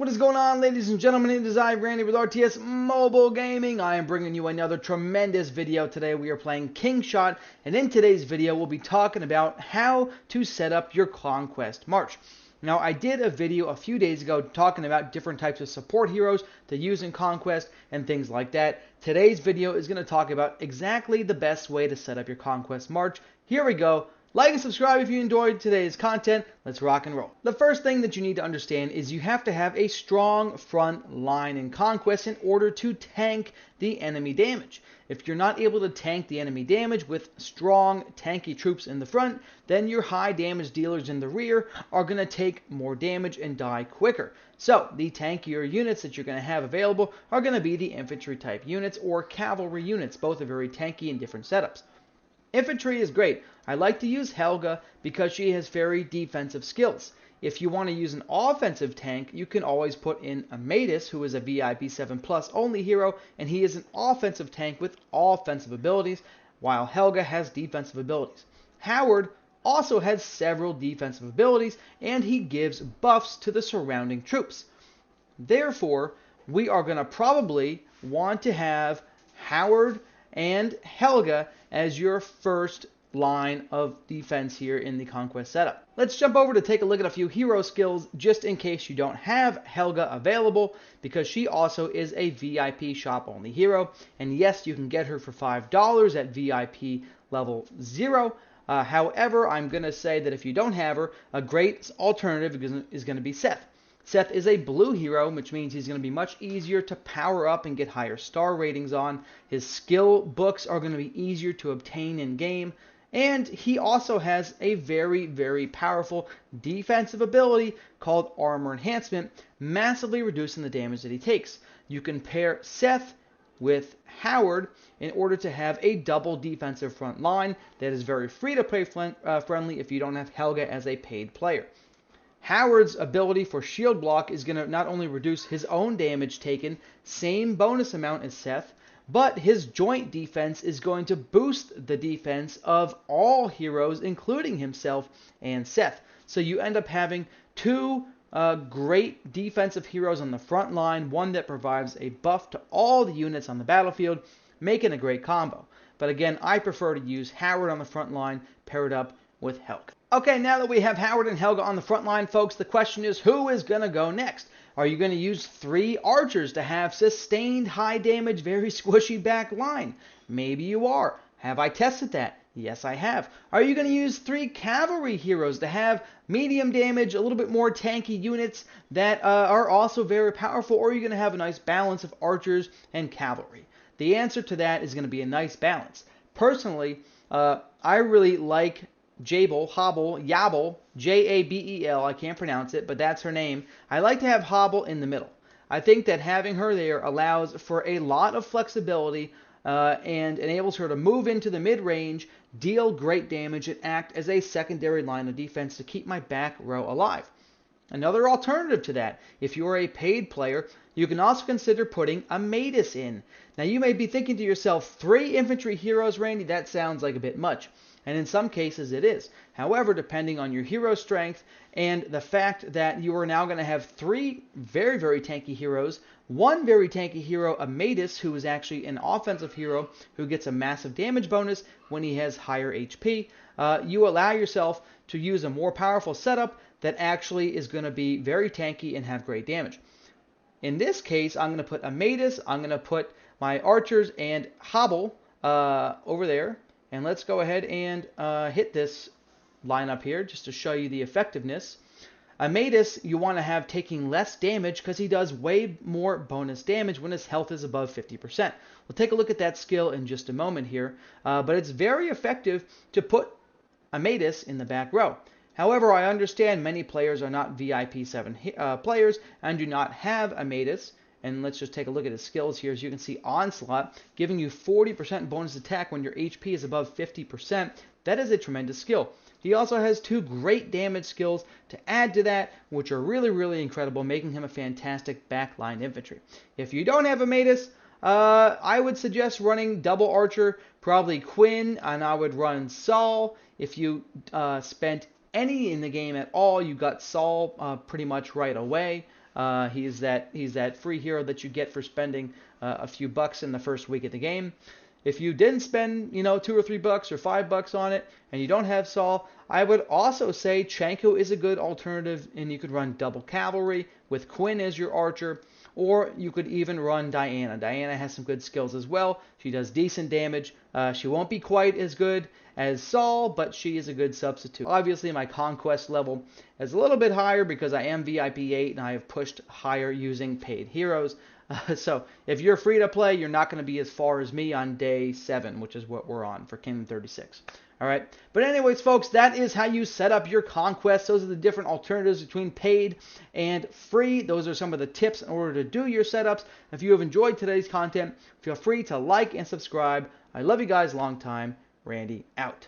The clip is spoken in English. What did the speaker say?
What is going on, ladies and gentlemen? It is I, Randy, with RTS Mobile Gaming. I am bringing you another tremendous video today. We are playing Kingshot, and in today's video, we'll be talking about how to set up your Conquest March. Now, I did a video a few days ago talking about different types of support heroes to use in Conquest and things like that. Today's video is going to talk about exactly the best way to set up your Conquest March. Here we go. Like and subscribe if you enjoyed today's content. Let's rock and roll. The first thing that you need to understand is you have to have a strong front line in Conquest in order to tank the enemy damage. If you're not able to tank the enemy damage with strong, tanky troops in the front, then your high damage dealers in the rear are going to take more damage and die quicker. So, the tankier units that you're going to have available are going to be the infantry type units or cavalry units. Both are very tanky in different setups. Infantry is great. I like to use Helga because she has very defensive skills. If you want to use an offensive tank, you can always put in Amadeus, who is a VIP 7+ only hero, and he is an offensive tank with offensive abilities, while Helga has defensive abilities. Howard also has several defensive abilities, and he gives buffs to the surrounding troops. Therefore, we are going to probably want to have Howard and Helga as your first line of defense here in the Conquest setup. Let's jump over to take a look at a few hero skills just in case you don't have Helga available, because she also is a VIP shop only hero, and yes, you can get her for $5 at VIP level 0. However, I'm going to say that if you don't have her, a great alternative is going to be Seth. Seth is a blue hero, which means he's going to be much easier to power up and get higher star ratings on. His skill books are going to be easier to obtain in game. And he also has a very, very powerful defensive ability called Armor Enhancement, massively reducing the damage that he takes. You can pair Seth with Howard in order to have a double defensive front line that is very free-to-play friendly if you don't have Helga as a paid player. Howard's ability for shield block is going to not only reduce his own damage taken, same bonus amount as Seth, but his joint defense is going to boost the defense of all heroes, including himself and Seth. So you end up having two great defensive heroes on the front line, one that provides a buff to all the units on the battlefield, making a great combo. But again, I prefer to use Howard on the front line paired up with Helga. Okay, now that we have Howard and Helga on the front line, folks, the question is, who is going to go next? Are you going to use 3 archers to have sustained high damage, very squishy back line? Maybe you are. Have I tested that? Yes, I have. Are you going to use 3 cavalry heroes to have medium damage, a little bit more tanky units that are also very powerful, or are you going to have a nice balance of archers and cavalry? The answer to that is going to be a nice balance. Personally, I really like Yabel, J-A-B-E-L, I can't pronounce it, but that's her name. I like to have Hobble in the middle. I think that having her there allows for a lot of flexibility and enables her to move into the mid-range, deal great damage, and act as a secondary line of defense to keep my back row alive. Another alternative to that, if you're a paid player, you can also consider putting Amadeus in. Now you may be thinking to yourself, 3 infantry heroes, Randy, that sounds like a bit much. And in some cases it is. However, depending on your hero strength and the fact that you are now going to have 3 very, very tanky heroes, 1 very tanky hero, Amadeus, who is actually an offensive hero who gets a massive damage bonus when he has higher HP, you allow yourself to use a more powerful setup that actually is going to be very tanky and have great damage. In this case, I'm going to put Amadeus, I'm going to put my archers and Hobble over there. And let's go ahead and hit this lineup here just to show you the effectiveness. Amadeus, you want to have taking less damage because he does way more bonus damage when his health is above 50%. We'll take a look at that skill in just a moment here. But it's very effective to put Amadeus in the back row. However, I understand many players are not VIP 7 players and do not have Amadeus. And let's just take a look at his skills here. As you can see, Onslaught, giving you 40% bonus attack when your HP is above 50%. That is a tremendous skill. He also has 2 great damage skills to add to that, which are really, really incredible, making him a fantastic backline infantry. If you don't have Amadeus, I would suggest running double archer, probably Quinn, and I would run Saul. If you spent any in the game at all, you got Saul pretty much right away. He's that free hero that you get for spending a few bucks in the first week of the game. If you didn't spend, $2 or $3 or $5 on it, and you don't have Saul, I would also say Chanko is a good alternative, and you could run double cavalry with Quinn as your archer, or you could even run Diana. Diana has some good skills as well. She does decent damage. She won't be quite as good as Saul, but she is a good substitute. Obviously, my conquest level is a little bit higher because I am VIP 8 and I have pushed higher using paid heroes. So if you're free to play, you're not going to be as far as me on day 7, which is what we're on for Kingdom 36. All right. But anyways, folks, that is how you set up your conquest. Those are the different alternatives between paid and free. Those are some of the tips in order to do your setups. If you have enjoyed today's content, feel free to like and subscribe. I love you guys. Long time. Randy out.